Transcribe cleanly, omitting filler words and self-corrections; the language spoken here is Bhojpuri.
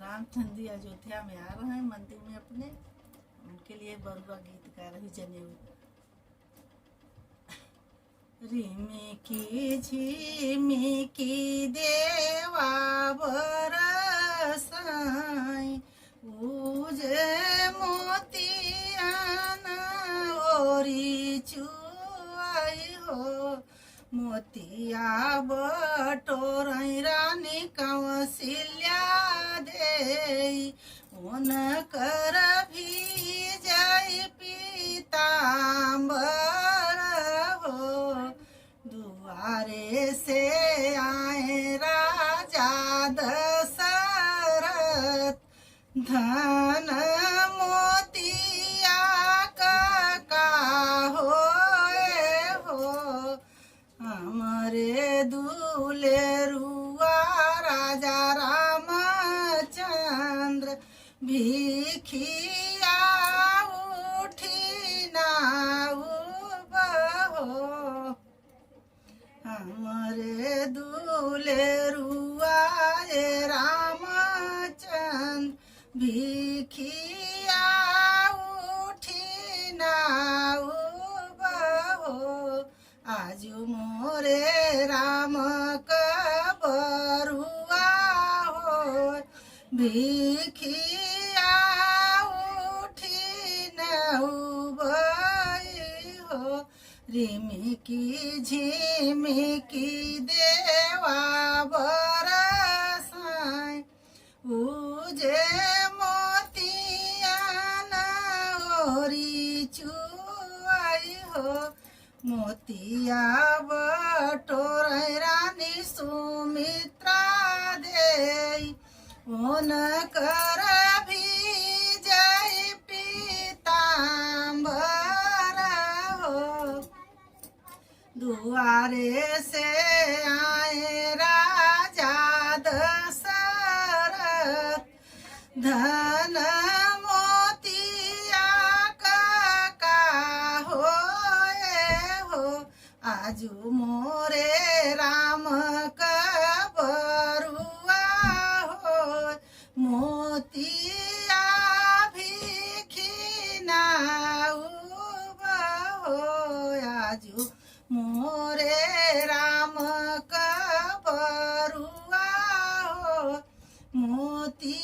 राम चंदी अयोध्या में आ रहे हैं मंदिर में अपने, उनके लिए बरुआ गीत गा रही जनेऊ। रिमिकी झिमिकी देवा बरसाई, उजे मोतियाना ओरी चुआई हो। मोतिया बटोरई रानी कौशल्या देई, उनकर भी जय पीताम्बर हो। दुआरे से आए राजा दशरथ, धन मोतिया का होए हो। हमारे दुलेरुआ राजा रामचंद्र, भिखिया उठी ना उबहो। हमारे दुलेरुआ रामचंद्र, भिखिया उठी ना उबहो। आजू मोरे राम का बरुआ हो, भिखिया उठी न उबई हो। रिमिकी झिमिकी देवा बरसाई, उजे मोतियाना ओरी चुआई हो। मोतिया बटोरई रानी सुमित्रा देई, उनकर भी जय पीताम्बर हो। दुआरे से आए राजा दशरथ, धन मोतिया का होए हो। आजू मोरे राम का बरुआ हो, मोतिया भिखिना उबहो। आजू मोरे राम का बरुआ हो, मोती